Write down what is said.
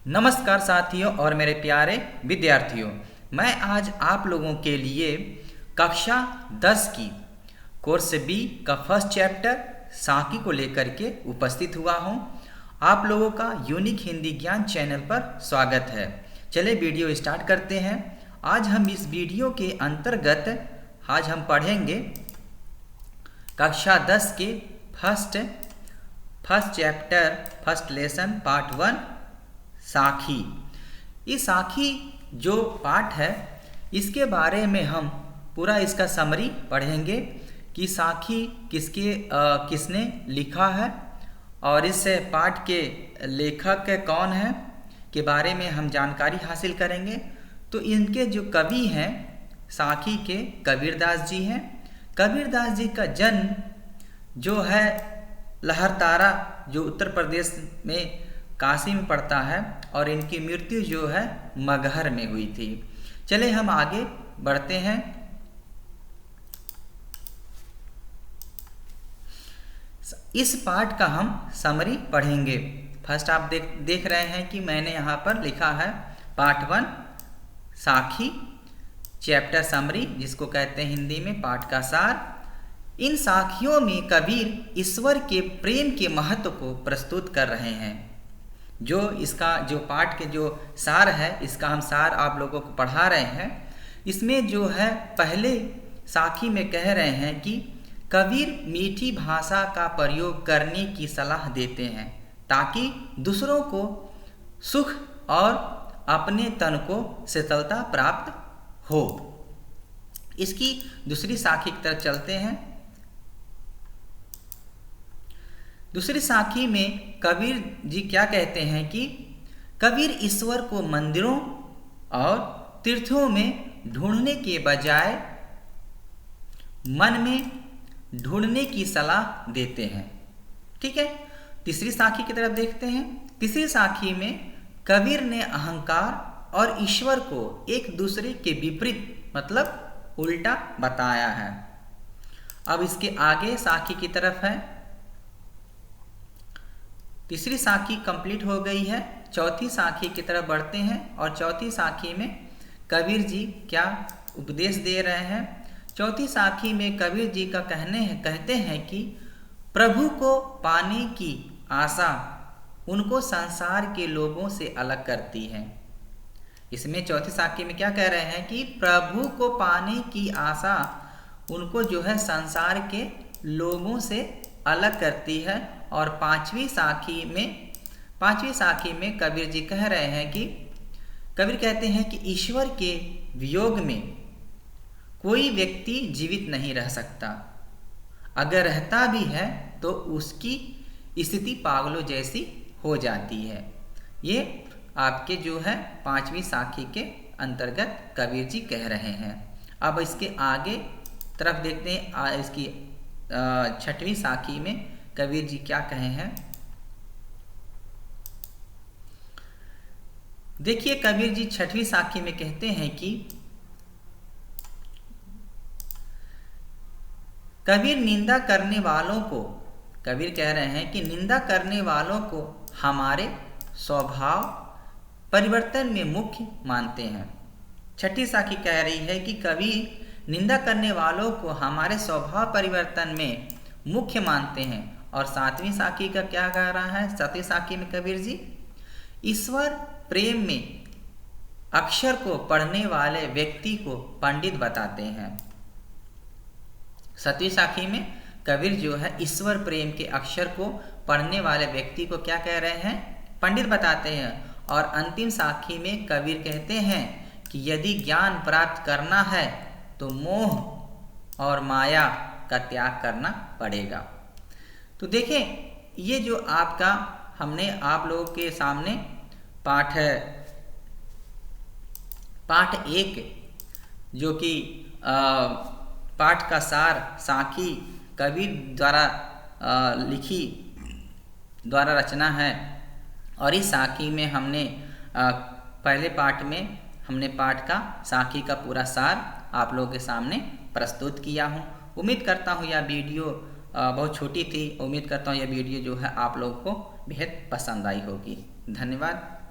नमस्कार साथियों और मेरे प्यारे विद्यार्थियों, मैं आज आप लोगों के लिए कक्षा 10 की कोर्स बी का फर्स्ट चैप्टर साकी को लेकर के उपस्थित हुआ हूं। आप लोगों का यूनिक हिंदी ज्ञान चैनल पर स्वागत है। चलिए वीडियो स्टार्ट करते हैं। आज हम इस वीडियो के अंतर्गत आज हम पढ़ेंगे कक्षा 10 के first chapter first lesson part 1 साखी। इस साखी जो पाठ है इसके बारे में हम पूरा इसका समरी पढ़ेंगे कि साखी किसने लिखा है और इस पाठ के लेखक कौन है के बारे में हम जानकारी हासिल करेंगे। तो इनके जो कवि हैं साखी के कबीरदास जी हैं। कबीरदास जी का जन्म जो है लहरतारा जो उत्तर प्रदेश में काशी में पड़ता है और इनकी मृत्यु जो है मगहर में हुई थी। चले हम आगे बढ़ते हैं। इस पाठ का हम समरी पढ़ेंगे। फर्स्ट आप देख रहे हैं कि मैंने यहाँ पर लिखा है पार्ट 1 साखी चैप्टर समरी, जिसको कहते हैं हिंदी में पाठ का सार। इन साखियों में कबीर ईश्वर के प्रेम के महत्व को प्रस्तुत कर रहे हैं। जो इसका जो पाठ के जो सार है इसका हम सार आप लोगों को पढ़ा रहे हैं। इसमें जो है पहले साखी में कह रहे हैं कि कबीर मीठी भाषा का प्रयोग करने की सलाह देते हैं ताकि दूसरों को सुख और अपने तन को शीतलता प्राप्त हो। इसकी दूसरी साखी की तरफ चलते हैं। दूसरी साखी में कबीर जी क्या कहते हैं कि कबीर ईश्वर को मंदिरों और तीर्थों में ढूंढने के बजाय मन में ढूंढने की सलाह देते हैं। ठीक है, तीसरी साखी की तरफ देखते हैं। तीसरी साखी में कबीर ने अहंकार और ईश्वर को एक दूसरे के विपरीत मतलब उल्टा बताया है। अब इसके आगे साखी की तरफ है। तीसरी साखी कंप्लीट हो गई है। चौथी साखी की तरफ बढ़ते हैं और चौथी साखी में कबीर जी क्या उपदेश दे रहे हैं। चौथी साखी में कबीर जी का कहते हैं कि प्रभु को पाने की आशा उनको संसार के लोगों से अलग करती है। इसमें चौथी साखी में क्या कह रहे हैं कि प्रभु को पाने की आशा उनको जो है संसार के लोगों से अलग करती है। और पांचवी साखी में कबीर जी कह रहे हैं कि कबीर कहते हैं कि ईश्वर के वियोग में कोई व्यक्ति जीवित नहीं रह सकता, अगर रहता भी है तो उसकी स्थिति पागलों जैसी हो जाती है। ये आपके जो है पांचवी साखी के अंतर्गत कबीर जी कह रहे हैं। अब इसके आगे तरफ देखते हैं। इसकी छठवीं साखी में कबीर जी क्या कहे हैं। देखिए कबीर जी छठवीं साखी में कहते हैं कि कबीर निंदा करने वालों को कबीर कह रहे हैं कि निंदा करने वालों को हमारे स्वभाव परिवर्तन में मुख्य मानते हैं। छठी साखी कह रही है कि कबीर निंदा करने वालों को हमारे स्वभाव परिवर्तन में मुख्य मानते हैं। और सातवीं साखी का क्या कह रहा है। सातवीं साखी में कबीर जी ईश्वर प्रेम में अक्षर को पढ़ने वाले व्यक्ति को पंडित बताते हैं। सातवीं साखी में कबीर जो है ईश्वर प्रेम के अक्षर को पढ़ने वाले व्यक्ति को क्या कह रहे हैं, पंडित बताते हैं। और अंतिम साखी में कबीर कहते हैं कि यदि ज्ञान प्राप्त करना है तो मोह और माया का त्याग करना पड़ेगा। तो देखें ये जो आपका हमने आप लोगों के सामने पाठ 1 जो कि पाठ का सार साखी कबीर द्वारा रचना है। और इस साखी में हमने पहले पाठ में हमने पाठ का साखी का पूरा सार आप लोगों के सामने प्रस्तुत किया हूँ। उम्मीद करता हूँ यह वीडियो बहुत छोटी थी। उम्मीद करता हूँ यह वीडियो जो है आप लोगों को बेहद पसंद आई होगी। धन्यवाद।